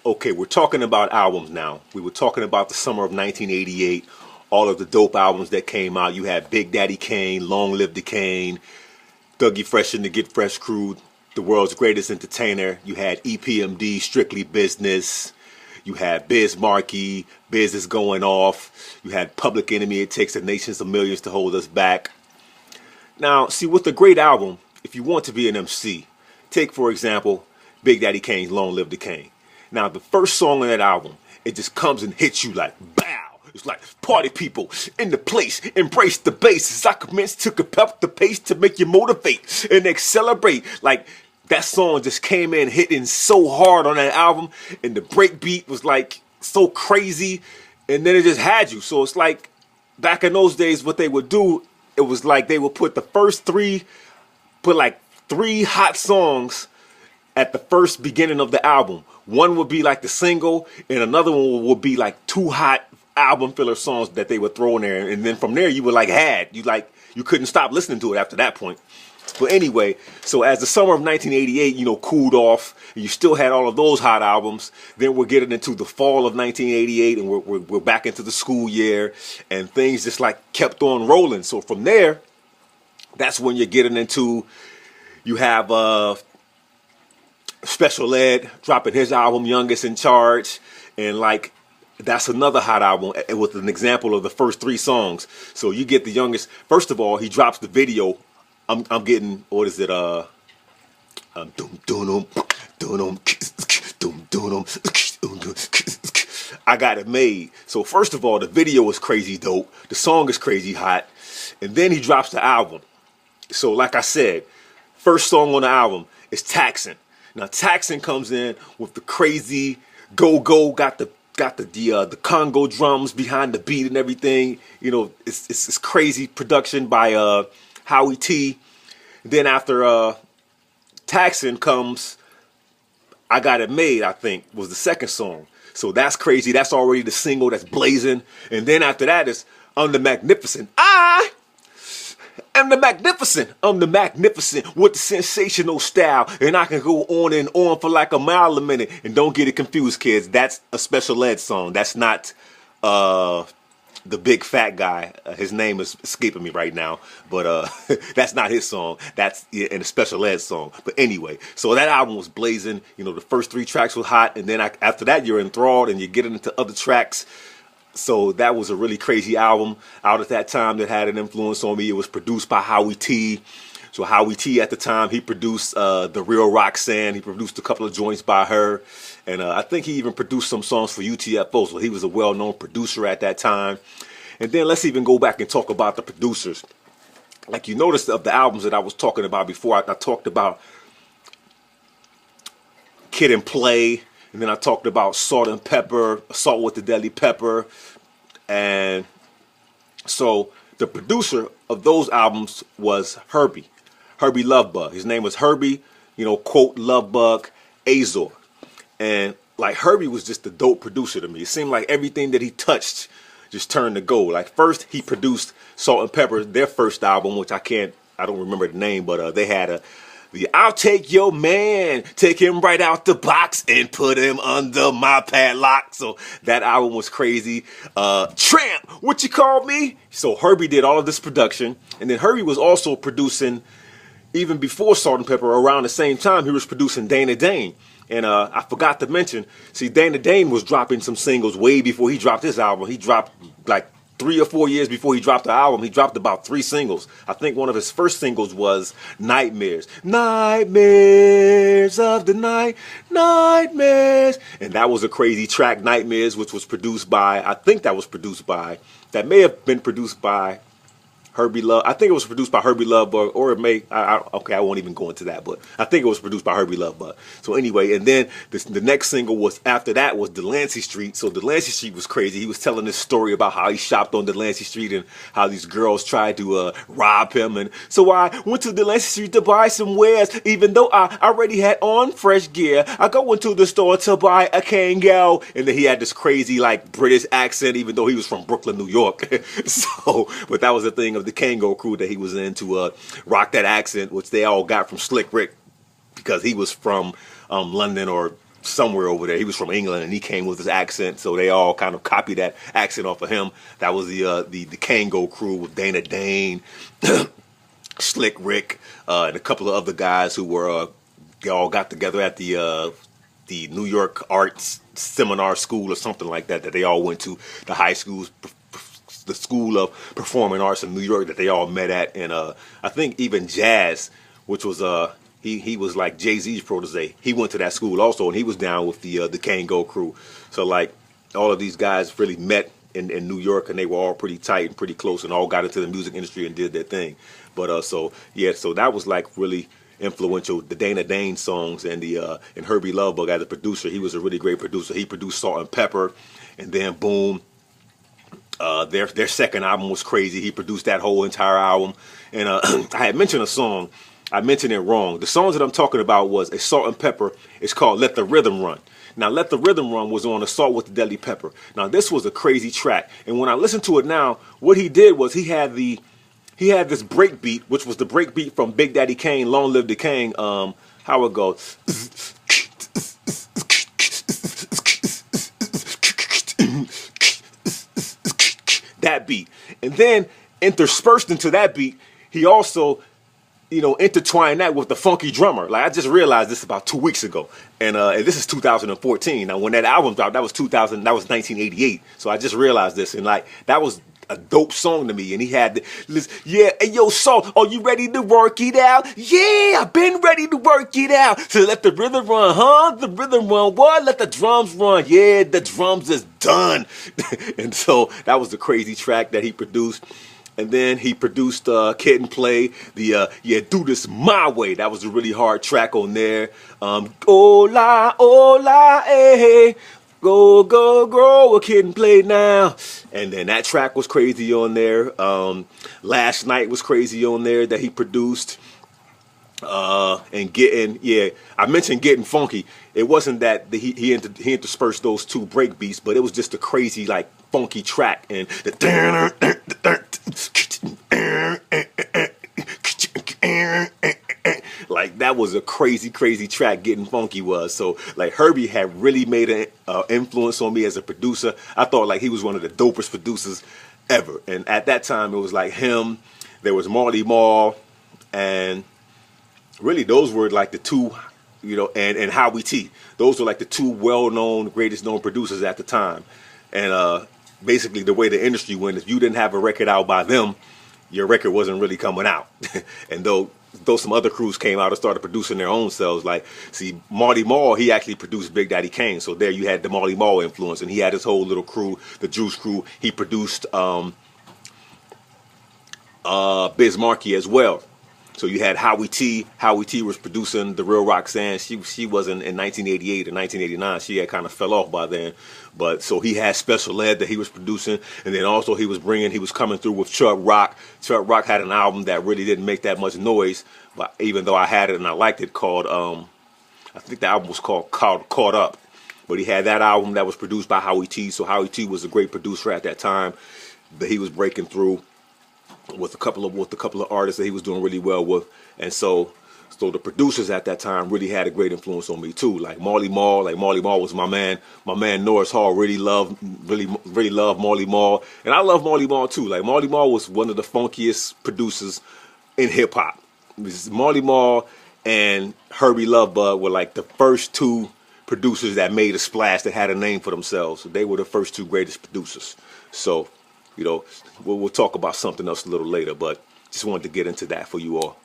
Okay, we're talking about albums now. We were talking about the summer of 1988, all of the dope albums that came out. You had Big Daddy Kane, Long Live the Kane, Dougie Fresh and the Get Fresh Crew, The World's Greatest Entertainer. You had EPMD, Strictly Business. You had Biz Markie, Biz is Going Off. You had Public Enemy, It Takes the Nations of Millions to Hold Us Back. Now, see, with a great album, if you want to be an MC, take, for example, Big Daddy Kane's Long Live the Kane. Now, the first song on that album, it just comes and hits you like, bow. It's like, party people in the place, embrace the bass. As I commence to up the pace to make you motivate and accelerate. Like, that song just came in hitting so hard on that album, and the break beat was like so crazy, and then it just had you. So it's like, back in those days, what they would do, it was like they would put the first three hot songs at the first beginning of the album. One would be like the single, and another one would be like two hot album filler songs that they would throw in there. And then from there, you were like, you couldn't stop listening to it after that point. But anyway, so as the summer of 1988, cooled off, and you still had all of those hot albums, then we're getting into the fall of 1988, and we're back into the school year, and things just like kept on rolling. So from there, that's when you're getting into, you have Special Ed dropping his album Youngest in Charge, and like that's another hot album with an example of the first three songs. So you get the Youngest. First of all, he drops the video. I'm getting, what is it? I Got It Made. So first of all, the video is crazy dope. The song is crazy hot, and then he drops the album. So like I said, first song on the album is Taxin. Now Taxin comes in with the crazy go-go, got the Kangol drums behind the beat and everything. It's crazy production by Howie T. Then after Taxin comes I Got It Made, I think, was the second song. So that's crazy. That's already the single that's blazing. And then after that is I'm the Magnificent. I'm the Magnificent. I'm the Magnificent with the sensational style. And I can go on and on for like a mile a minute. And don't get it confused, kids. That's a Special Ed song. That's not the big fat guy. His name is escaping me right now. But that's not his song. That's in a Special Ed song. But anyway, so that album was blazing. The first three tracks were hot. And then after that, you're enthralled and you're getting into other tracks. So that was a really crazy album out at that time that had an influence on me. It was produced by Howie T. So Howie T at the time, he produced The Real Roxanne. He produced a couple of joints by her. And I think he even produced some songs for UTFO. So he was a well-known producer at that time. And then let's even go back and talk about the producers. Like you noticed of the albums that I was talking about before, I talked about Kid and Play. And then I talked about Salt and Pepper, Salt with the Deadly Pepper. And so the producer of those albums was Herby. Herby Luv Bug. His name was Herby, quote, Luv Bug, Azor. And like Herby was just a dope producer to me. It seemed like everything that he touched just turned to gold. Like first he produced Salt and Pepper, their first album, which I don't remember the name, but they had I'll take your man, take him right out the box and put him under my padlock. So that album was crazy. Tramp, what you call me? So Herby did all of this production. And then Herby was also producing, even before Salt and Pepper, around the same time, he was producing Dane. And I forgot to mention, see, Dane was dropping some singles way before he dropped his album. He dropped like 3 or 4 years before he dropped the album, he dropped about 3 singles. I think one of his first singles was Nightmares. Nightmares of the night, nightmares. And that was a crazy track, Nightmares, which was produced by, that may have been produced by Herby Luv. I think it was produced by Herby Luv Bug, or it may. Okay, I won't even go into that, but I think it was produced by Herby Luv Bug. So anyway, and then the next single was after that was Dulancey Street. So Dulancey Street was crazy. He was telling this story about how he shopped on Dulancey Street and how these girls tried to rob him. And so I went to Dulancey Street to buy some wares, even though I already had on fresh gear. I go into the store to buy a Kangol, and then he had this crazy like British accent, even though he was from Brooklyn, New York. So, but that was the thing of the Kangol crew that he was in to rock that accent, which they all got from Slick Rick because he was from London or somewhere over there. He was from England, and he came with his accent, so they all kind of copied that accent off of him. That was the Kangol crew with Dane, Slick Rick, and a couple of other guys who were they all got together at the New York Arts Seminar School or something like that. That they all went to the high schools, the School of Performing Arts in New York that they all met at, and I think even Jazz, which was he was like Jay-Z's protege. He went to that school also, and he was down with the Kangol crew. So like all of these guys really met in New York, and they were all pretty tight and pretty close, and all got into the music industry and did their thing. But so that was like really influential. The Dane songs and and Herby Luv Bug as a producer. He was a really great producer. He produced Salt and Pepper, and then boom. Their second album was crazy. He produced that whole entire album. And I had mentioned a song. I mentioned it wrong. The songs that I'm talking about was a Salt and Pepper. It's called Let the Rhythm Run. Now, Let the Rhythm Run was on Assault with the Deadly Pepper. Now, this was a crazy track. And when I listen to it now, what he did was he had this break beat, which was the break beat from Big Daddy Kane, Long Live the King. How it goes. That beat. And then interspersed into that beat, he also, intertwined that with the funky drummer. Like, I just realized this about 2 weeks ago. And this is 2014. Now, when that album dropped, that was 1988. So I just realized this. And like, that was a dope song to me. And he had this, yeah, hey, yo, Salt, are you ready to work it out? Yeah, I've been ready to work it out. So let the rhythm run, huh? The rhythm run, what? Let the drums run. Yeah, the drums is done. And so that was the crazy track that he produced. And then he produced Kid and Play, Do This My Way. That was a really hard track on there. Hola, hola, eh. Go, go, grow, a Kid and Play now. And then that track was crazy on there. Last Night was crazy on there that he produced. And I mentioned Getting Funky. It wasn't that he interspersed those two break beats, but it was just a crazy, like, funky track. And like, that was a crazy, crazy track. Getting Funky was. So like, Herby had really made an influence on me as a producer. I thought like he was one of the dopest producers ever. And at that time, it was like him. There was Marl, and really those were like the two, and Howie T. Those were like the two well-known, greatest known producers at the time. And basically the way the industry went, if you didn't have a record out by them, your record wasn't really coming out. And though some other crews came out and started producing their own selves, like, see, Marl, he actually produced Big Daddy Kane. So there you had the Marl influence, and he had his whole little crew, the Juice crew. He produced Biz Markie as well. So you had Howie T. Howie T was producing The Real Roxanne. She wasn't in 1988 or 1989. She had kind of fell off by then. But so he had Special Ed that he was producing. And then also he was coming through with Chuck Rock. Chuck Rock had an album that really didn't make that much noise. But even though I had it and I liked it, called, I think the album was called Caught Up. But he had that album that was produced by Howie T. So Howie T was a great producer at that time. That he was breaking through with a couple of artists that he was doing really well with. And so the producers at that time really had a great influence on me too. Like Marley Marl, was my man. My man Norris Hall really loved Marley Marl. And I love Marley Marl too. Like, Marley Marl was one of the funkiest producers in hip hop. Marley Marl and Herby Luv Bug were like the first two producers that made a splash, that had a name for themselves. They were the first two greatest producers. So, we'll talk about something else a little later, but just wanted to get into that for you all.